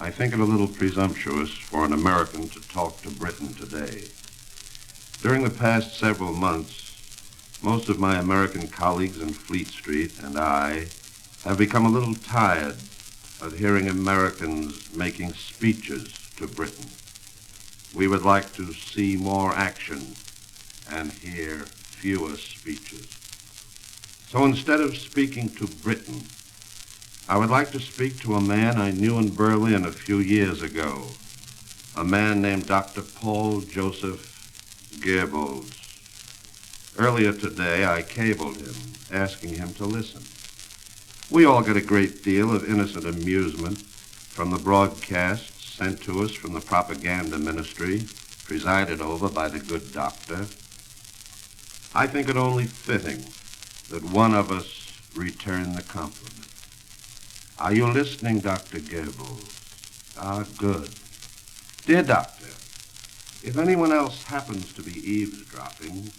I think it a little presumptuous for an American to talk to Britain today. During the past several months, most of my American colleagues in Fleet Street and I have become a little tired of hearing Americans making speeches to Britain. We would like to see more action and hear fewer speeches. So instead of speaking to Britain, I would like to speak to a man I knew in Berlin a few years ago, a man named Dr. Paul Joseph Goebbels. Earlier today, I cabled him, asking him to listen. We all get a great deal of innocent amusement from the broadcasts sent to us from the propaganda ministry, presided over by the good doctor. I think it only fitting that one of us return the compliment. Are you listening, Dr. Goebbels? Ah, good. Dear Doctor, if anyone else happens to be eavesdropping,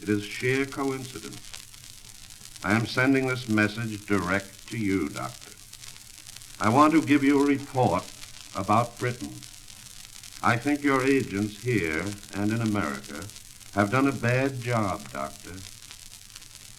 it is sheer coincidence. I am sending this message direct to you, Doctor. I want to give you a report about Britain. I think your agents here and in America have done a bad job, Doctor.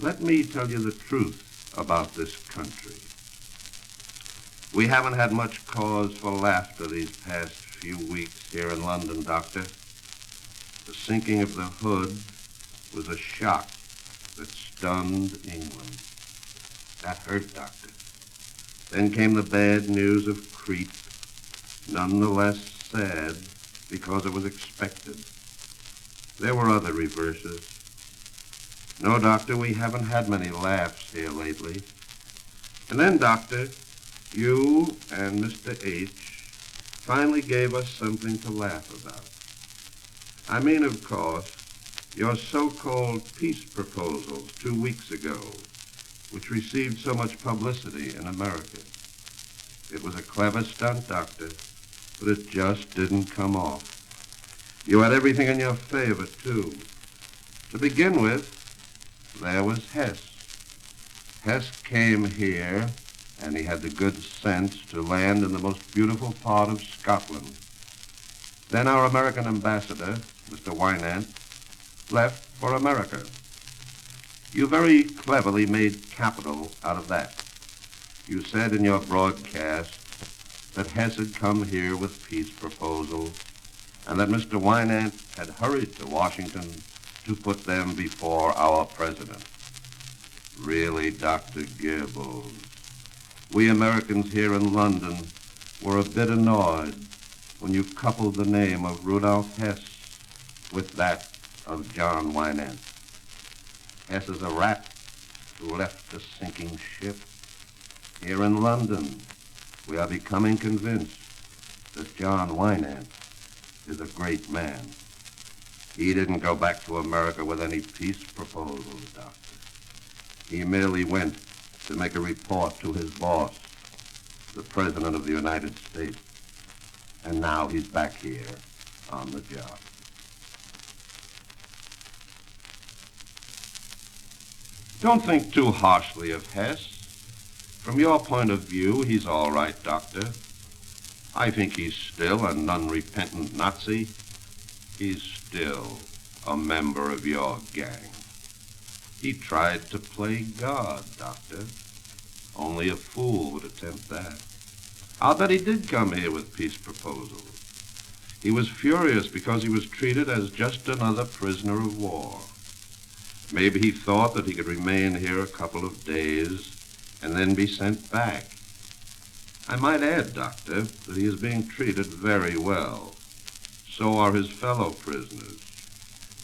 Let me tell you the truth about this country. We haven't had much cause for laughter these past few weeks here in London, Doctor. The sinking of the Hood was a shock that stunned England. That hurt, Doctor. Then came the bad news of Crete, nonetheless sad because it was expected. There were other reverses. No, Doctor, we haven't had many laughs here lately. And then, Doctor, you and Mr. H finally gave us something to laugh about. I mean, of course, your so-called peace proposals 2 weeks ago, which received so much publicity in America. It was a clever stunt, Doctor, but it just didn't come off. You had everything in your favor, too. To begin with, there was Hess. Hess came here, and he had the good sense to land in the most beautiful part of Scotland. Then our American ambassador, Mr. Wynant, left for America. You very cleverly made capital out of that. You said in your broadcast that Hess had come here with peace proposals and that Mr. Wynant had hurried to Washington to put them before our president. Really, Dr. Goebbels, we Americans here in London were a bit annoyed when you coupled the name of Rudolf Hess with that of John Wynant. Hess is a rat who left a sinking ship. Here in London, we are becoming convinced that John Wynant is a great man. He didn't go back to America with any peace proposals, Doctor. He merely went to make a report to his boss, the President of the United States. And now he's back here on the job. Don't think too harshly of Hess. From your point of view, he's all right, Doctor. I think he's still an unrepentant Nazi. He's still a member of your gang. He tried to play God, Doctor. Only a fool would attempt that. I'll bet he did come here with peace proposals. He was furious because he was treated as just another prisoner of war. Maybe he thought that he could remain here a couple of days and then be sent back. I might add, Doctor, that he is being treated very well. So are his fellow prisoners.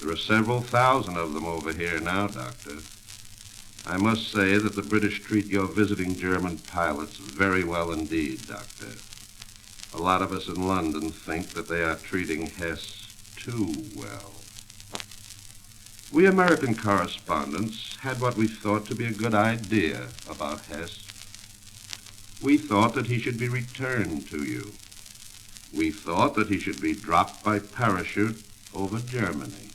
There are several thousand of them over here now, Doctor. I must say that the British treat your visiting German pilots very well indeed, Doctor. A lot of us in London think that they are treating Hess too well. We American correspondents had what we thought to be a good idea about Hess. We thought that he should be returned to you. We thought that he should be dropped by parachute over Germany.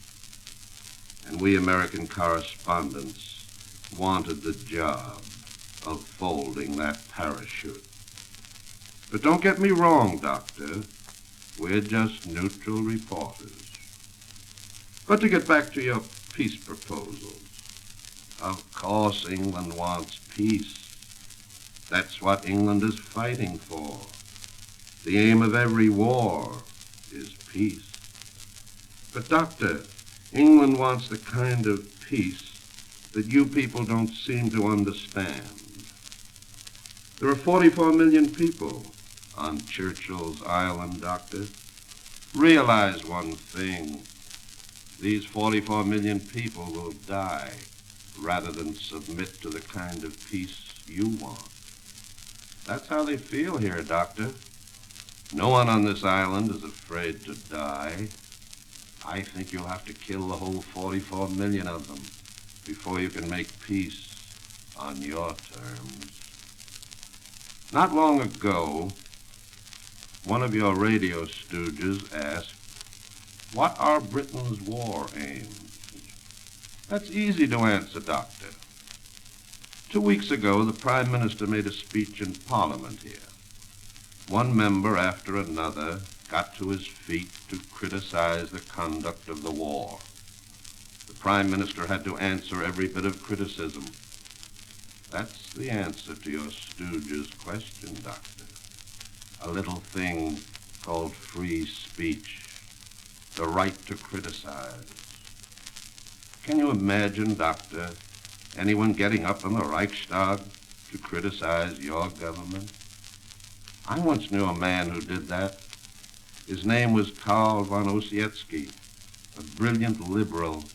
And we American correspondents wanted the job of folding that parachute. But don't get me wrong, Doctor. We're just neutral reporters. But to get back to your peace proposals, of course England wants peace. That's what England is fighting for. The aim of every war is peace. But, Doctor, England wants the kind of peace that you people don't seem to understand. There are 44 million people on Churchill's island, Doctor. Realize one thing. These 44 million people will die rather than submit to the kind of peace you want. That's how they feel here, Doctor. No one on this island is afraid to die. I think you'll have to kill the whole 44 million of them before you can make peace on your terms. Not long ago, one of your radio stooges asked, "What are Britain's war aims?" That's easy to answer, Doctor. 2 weeks ago, the Prime Minister made a speech in Parliament here. One member after another got to his feet to criticize the conduct of the war. The Prime Minister had to answer every bit of criticism. That's the answer to your stooge's question, Doctor. A little thing called free speech, the right to criticize. Can you imagine, Doctor, anyone getting up in the Reichstag to criticize your government? I once knew a man who did that. His name was Carl von Ossietzky, a brilliant liberal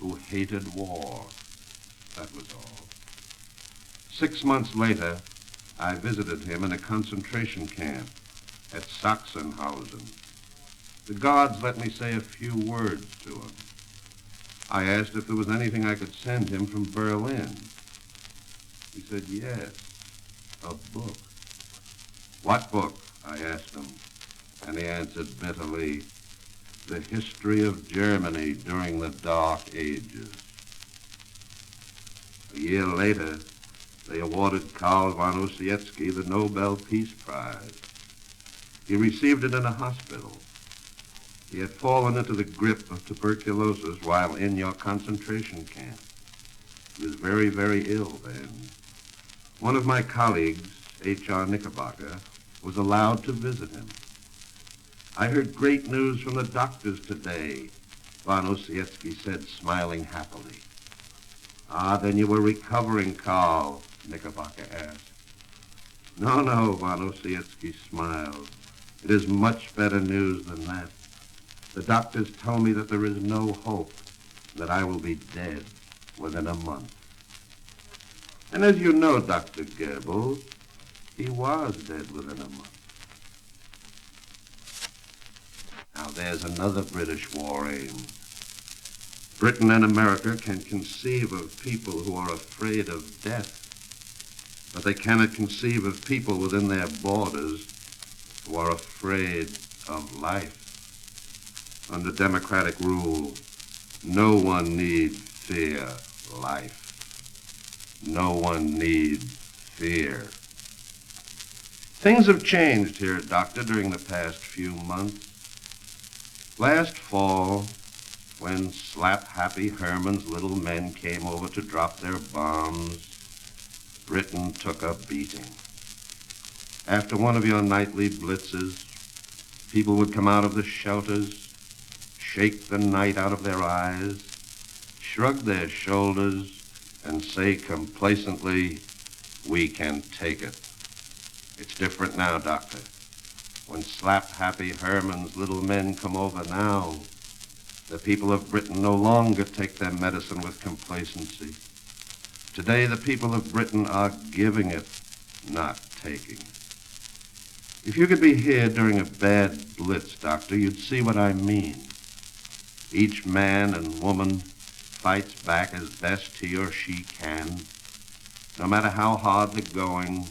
who hated war. That was all. 6 months later, I visited him in a concentration camp at Sachsenhausen. The guards let me say a few words to him. I asked if there was anything I could send him from Berlin. He said, yes, a book. What book? I asked him, and he answered bitterly, the history of Germany during the Dark Ages. A year later, they awarded Carl von Ossietzky the Nobel Peace Prize. He received it in a hospital. He had fallen into the grip of tuberculosis while in your concentration camp. He was very, very ill then. One of my colleagues, H.R. Knickerbocker, was allowed to visit him. I heard great news from the doctors today, von Ossietzky said, smiling happily. Ah, then you were recovering, Carl, Knickerbocker asked. No, von Ossietzky smiled. It is much better news than that. The doctors tell me that there is no hope, that I will be dead within a month. And as you know, Dr. Goebbels, he was dead within a month. Now there's another British war aim. Britain and America can conceive of people who are afraid of death, but they cannot conceive of people within their borders who are afraid of life. Under democratic rule, no one need fear life. No one need fear. Things have changed here, Doctor, during the past few months. Last fall, when Slap Happy Hermann's little men came over to drop their bombs, Britain took a beating. After one of your nightly blitzes, people would come out of the shelters, shake the night out of their eyes, shrug their shoulders, and say complacently, we can take it. It's different now, Doctor. When Slap Happy Hermann's little men come over now, the people of Britain no longer take their medicine with complacency. Today, the people of Britain are giving it, not taking it. If you could be here during a bad blitz, Doctor, you'd see what I mean. Each man and woman fights back as best he or she can. No matter how hard the going,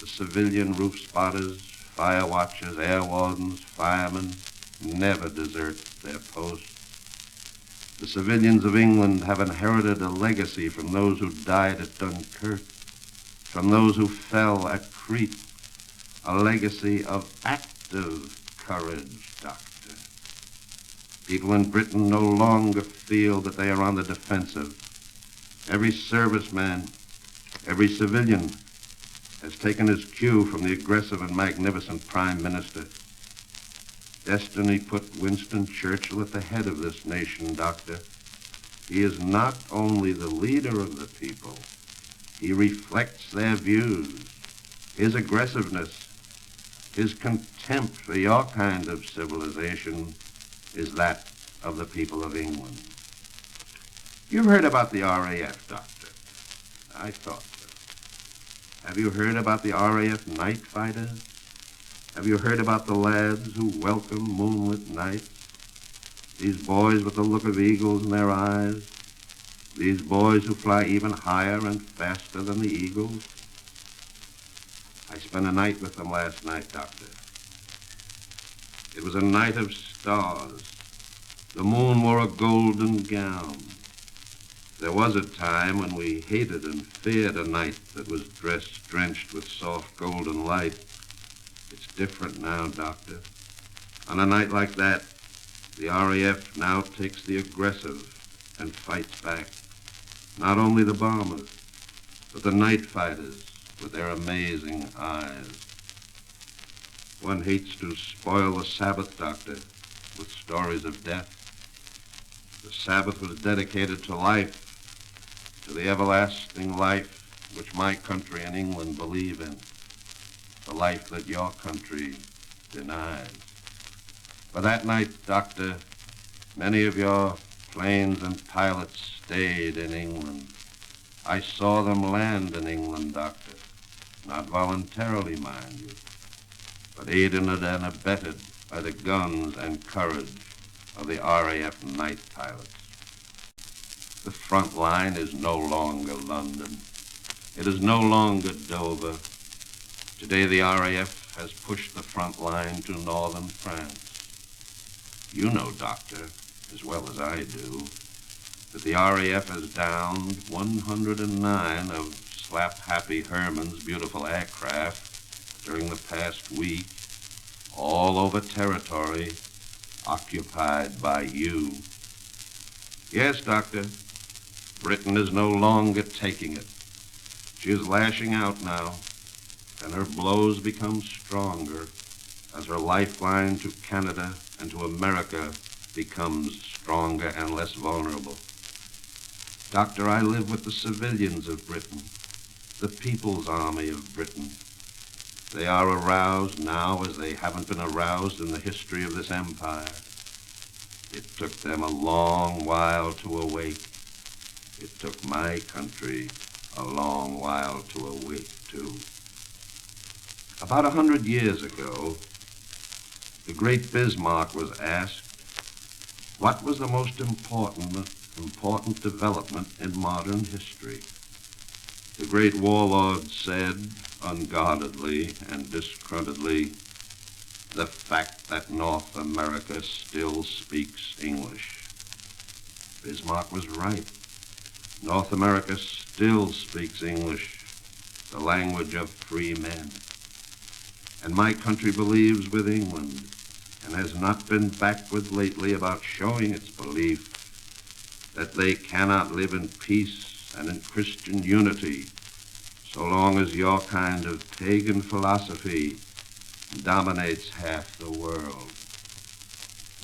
the civilian roof spotters, fire watchers, air wardens, firemen never desert their post. The civilians of England have inherited a legacy from those who died at Dunkirk, from those who fell at Crete, a legacy of active courage, Doctor. People in Britain no longer feel that they are on the defensive. Every serviceman, every civilian has taken his cue from the aggressive and magnificent Prime Minister. Destiny put Winston Churchill at the head of this nation, Doctor. He is not only the leader of the people, he reflects their views. His aggressiveness, his contempt for your kind of civilization is that of the people of England. You've heard about the RAF, Doctor. I thought so. Have you heard about the RAF night fighters? Have you heard about the lads who welcome moonlit nights? These boys with the look of eagles in their eyes? These boys who fly even higher and faster than the eagles? I spent a night with them last night, Doctor. It was a night of stars. The moon wore a golden gown. There was a time when we hated and feared a night that was drenched with soft golden light. It's different now, Doctor. On a night like that, the RAF now takes the aggressive and fights back. Not only the bombers, but the night fighters with their amazing eyes. One hates to spoil the Sabbath, Doctor, with stories of death. The Sabbath was dedicated to life, to the everlasting life which my country and England believe in, the life that your country denies. For that night, Doctor, many of your planes and pilots stayed in England. I saw them land in England, Doctor, not voluntarily, mind you, but aided and abetted by the guns and courage of the RAF night pilots. The front line is no longer London. It is no longer Dover. Today the RAF has pushed the front line to northern France. You know, Doctor, as well as I do, that the RAF has downed 109 of Slap Happy Hermann's beautiful aircraft during the past week, all over territory occupied by you. Yes, Doctor, Britain is no longer taking it. She is lashing out now, and her blows become stronger as her lifeline to Canada and to America becomes stronger and less vulnerable. Doctor, I live with the civilians of Britain, the People's Army of Britain. They are aroused now as they haven't been aroused in the history of this empire. It took them a long while to awake. It took my country a long while to awake, too. About 100 years ago, the great Bismarck was asked, what was the most important development in modern history? The great warlord said, unguardedly and disgruntledly, the fact that North America still speaks English. Bismarck was right. North America still speaks English, the language of free men. And my country believes with England and has not been backward lately about showing its belief that they cannot live in peace and in Christian unity so long as your kind of pagan philosophy dominates half the world.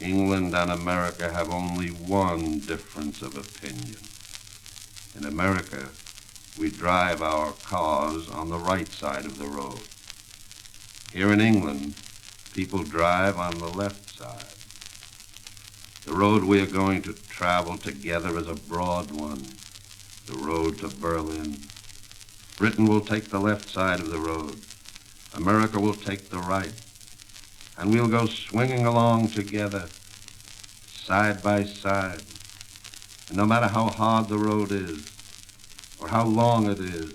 England and America have only one difference of opinion. In America, we drive our cars on the right side of the road. Here in England, people drive on the left side. The road we are going to travel together is a broad one, the road to Berlin. Britain will take the left side of the road. America will take the right. And we'll go swinging along together, side by side. And no matter how hard the road is, or how long it is,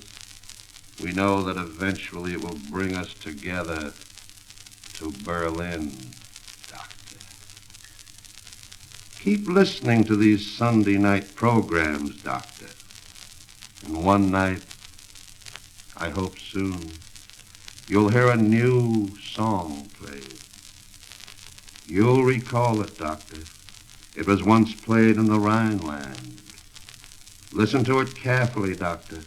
we know that eventually it will bring us together to Berlin, Doctor. Keep listening to these Sunday night programs, Doctor. And one night, I hope soon, you'll hear a new song played. You'll recall it, Doctor. It was once played in the Rhineland. Listen to it carefully, Doctor.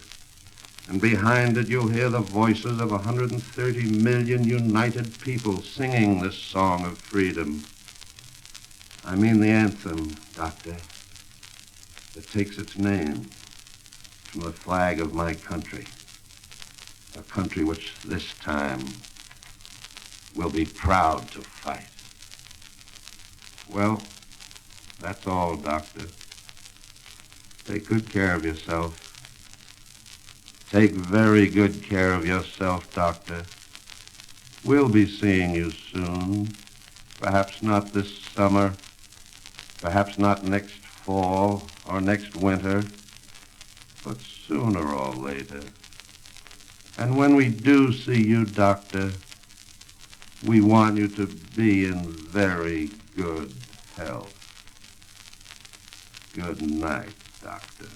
And behind it you'll hear the voices of 130 million united people singing this song of freedom. I mean the anthem, Doctor, that takes its name from the flag of my country, a country which this time will be proud to fight. Well, that's all, Doctor. Take good care of yourself. Take very good care of yourself, Doctor. We'll be seeing you soon. Perhaps not this summer. Perhaps not next fall or next winter. But sooner or later. And when we do see you, Doctor, we want you to be in very good health. Good night, Doctor.